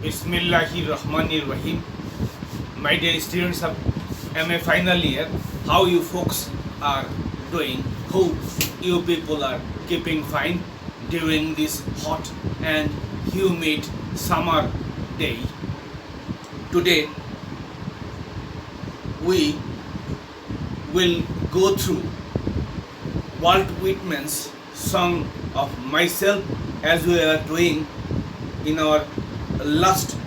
Bismillahirrahmanirrahim. My dear students of MA final year, how you folks are doing? Hope you people are keeping fine during this hot and humid summer day. Today we will go through Walt Whitman's song of myself as we are doing in our last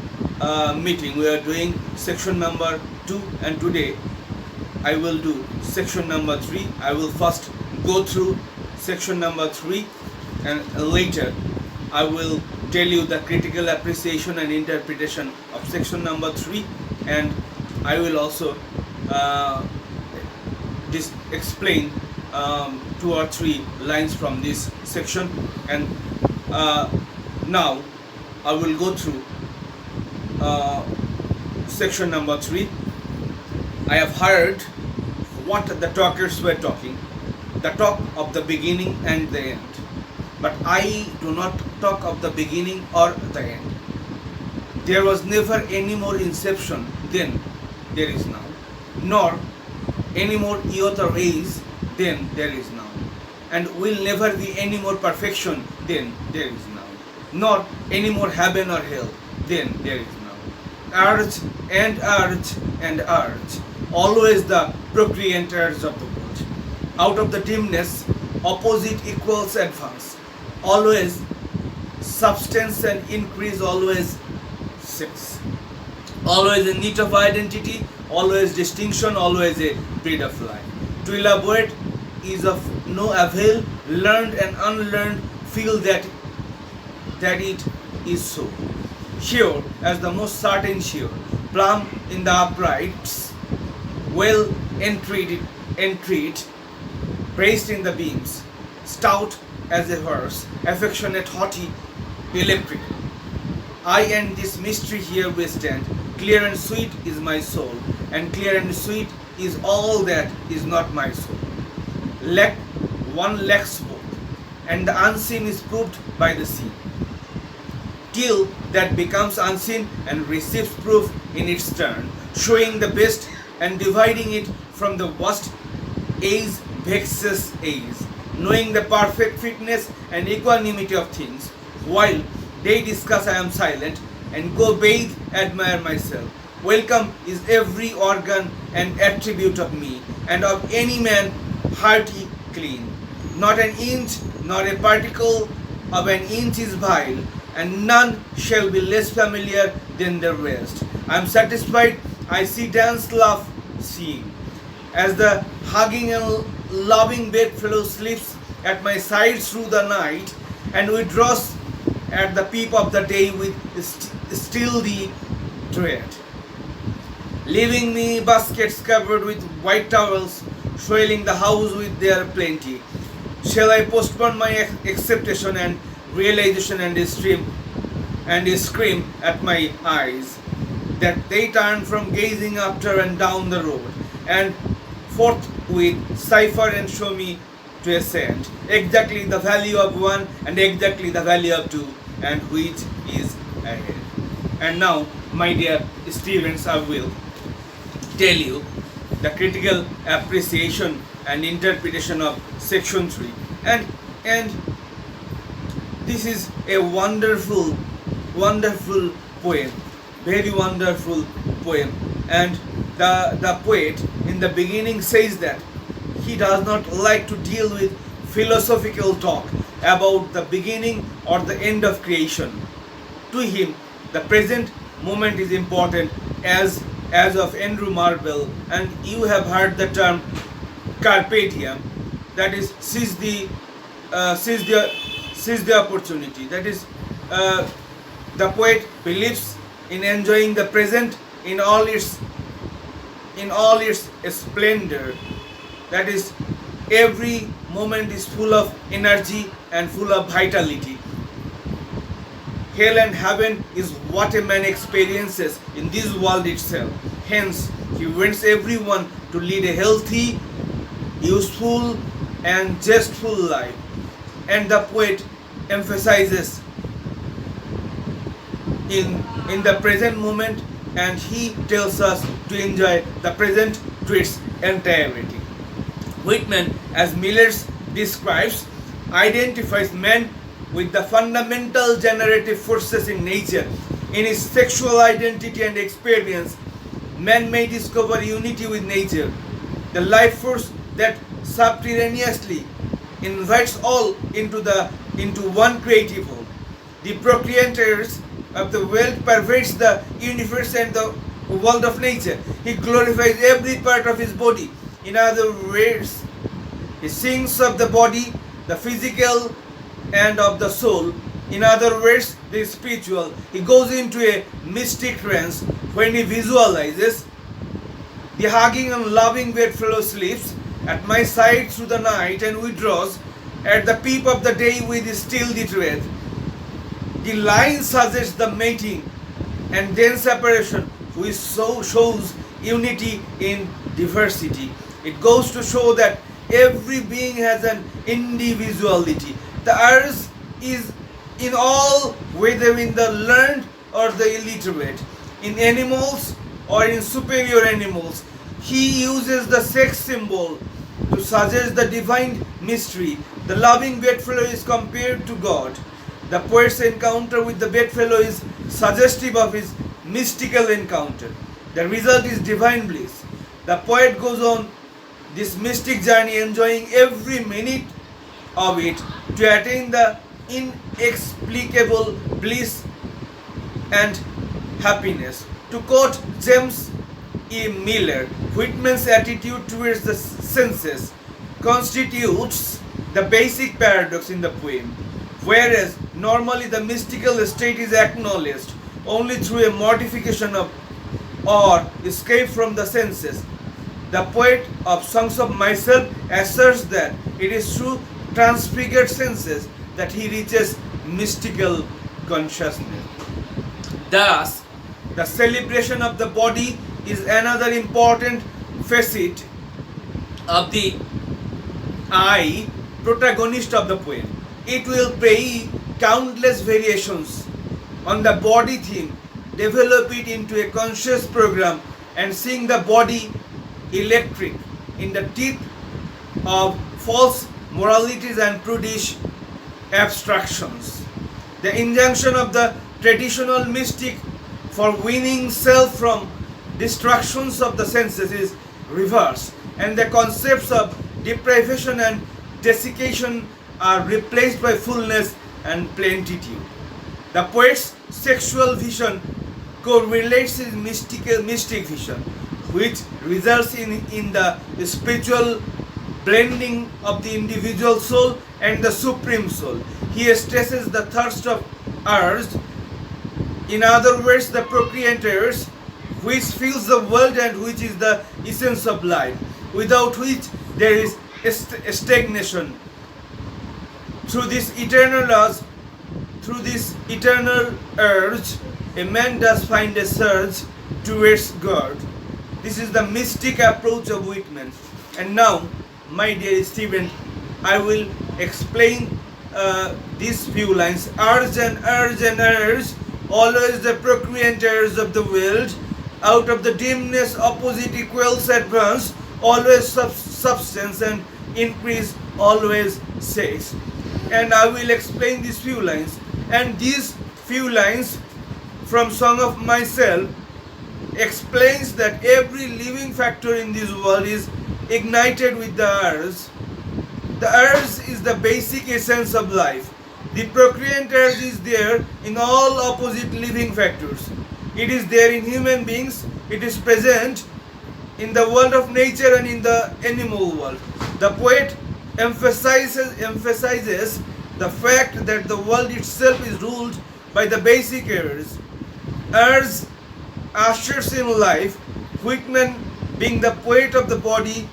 meeting. We are doing section number 2 and today I will do section number 3. I will first go through section number 3 and later I will tell you the critical appreciation and interpretation of section number 3, and I will also explain 2 or 3 lines from this section. And now I will go through section number 3. I have heard what the talkers were talking, the talk of the beginning and the end. But I do not talk of the beginning or the end. There was never any more inception than there is now, nor any more iota rays than there is now, and will never be any more perfection than there is now, nor any more heaven or hell than there is now. Earth and earth and earth, always the procreators of the world. Out of the dimness, opposite equals advance. Always substance and increase, always sex. Always a need of identity, always distinction, always a breed of life. To elaborate is of no avail. Learned and unlearned feel that it is so. Sure as the most certain sure, plumb in the uprights, well entreat, braced in the beams, stout as a horse, affectionate, haughty, electric. I and this mystery here we stand. Clear and sweet is my soul, and clear and sweet is all that is not my soul. One lacks both, and the unseen is proved by the seen, till that becomes unseen and receives proof in its turn, showing the best and dividing it from the worst. Age vexes age, knowing the perfect fitness and equanimity of things. While they discuss, I am silent and go bathe, admire myself. Welcome is every organ and attribute of me, and of any man hearty clean. Not an inch, nor a particle of an inch is vile, and none shall be less familiar than the rest. I am satisfied, I see, dance, laugh, seeing. As the hugging and loving bedfellow sleeps at my side through the night, and withdraws at the peep of the day with still the dread, leaving me baskets covered with white towels, swelling the house with their plenty. Shall I postpone my acceptation and realization and scream at my eyes that they turn from gazing after and down the road, and forthwith cipher and show me to a cent exactly the value of one and exactly the value of two, and which is ahead. And now, my dear students, I will tell you the critical appreciation and interpretation of section 3, and this is a wonderful poem, very wonderful poem. And the poet in the beginning says that he does not like to deal with philosophical talk about the beginning or the end of creation. To him, the present moment is important, as of Andrew Marvell, and you have heard the term carpe diem, that is seize the opportunity. That is, the poet believes in enjoying the present in all its splendor. That is, every moment is full of energy and full of vitality. Hell and heaven is what a man experiences in this world itself. Hence, he wants everyone to lead a healthy, useful, and jestful life. And the poet emphasizes in the present moment, and he tells us to enjoy the present to its entirety. Whitman, as Millers describes, identifies man with the fundamental generative forces in nature. In his sexual identity and experience, man may discover unity with nature, the life force that subterraneously invites all into one creative whole. The procreators of the world pervades the universe and the world of nature. He glorifies every part of his body. In other words, he sings of the body, the physical, and of the soul. In other words, the spiritual. He goes into a mystic trance when he visualizes the hugging and loving bedfellow sleeps at my side through the night and withdraws at the peep of the day with still the tread. The line suggests the mating and then separation, which shows unity in diversity. It goes to show that every being has an individuality. The earth is in all, whether in the learned or the illiterate, in animals or in superior animals. He uses the sex symbol to suggest the divine mystery. The loving bedfellow is compared to God. The poet's encounter with the bedfellow is suggestive of his mystical encounter. The result is divine bliss. The poet goes on this mystic journey, enjoying every minute of it to attain the inexplicable bliss and happiness. To quote James E. Miller, Whitman's attitude towards the senses constitutes the basic paradox in the poem. Whereas normally the mystical state is acknowledged only through a mortification of or escape from the senses, the poet of Songs of Myself asserts that it is through transfigured senses that he reaches mystical consciousness. Thus, the celebration of the body is another important facet of the I, protagonist of the poem. It will play countless variations on the body theme, develop it into a conscious program, and sing the body electric in the teeth of false moralities and prudish abstractions. The injunction of the traditional mystic for winning self from distractions of the senses is reversed, and the concepts of deprivation and desiccation are replaced by fullness and plenitude. The poet's sexual vision correlates his mystic vision, which results in the spiritual blending of the individual soul and the supreme soul. He stresses the thirst of earth, in other words, the procreators, which fills the world and which is the essence of life, without which there is stagnation. Through this eternal laws, through this eternal urge, a man does find a surge towards God. This is the mystic approach of Whitman. And now, my dear student, I will explain these few lines. Urge and urge and urge, always the procreators of the world. Out of the dimness, opposite equals advance, always substance and increase, always sex. And I will explain these few lines. And these few lines from Song of Myself explains that every living factor in this world is ignited with the urge. The urge is the basic essence of life. The procreant urge is there in all opposite living factors. It is there in human beings, it is present in the world of nature and in the animal world. The poet emphasizes the fact that the world itself is ruled by the basic urge. Urge ushers in life. Whitman, being the poet of the body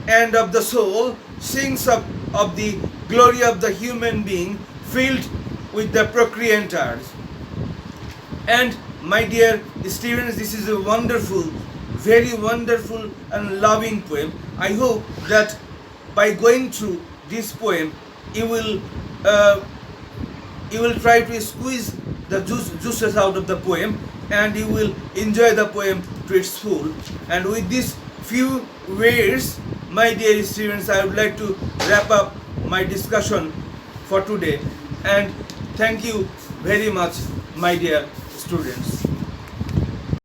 and of the soul, sings of the glory of the human being filled with the procreant urge. And my dear students, this is a wonderful, very wonderful and loving poem. I hope that by going through this poem, you will try to squeeze the juices out of the poem, and you will enjoy the poem to its full. And with these few words, my dear students, I would like to wrap up my discussion for today. And thank you very much, my dear students.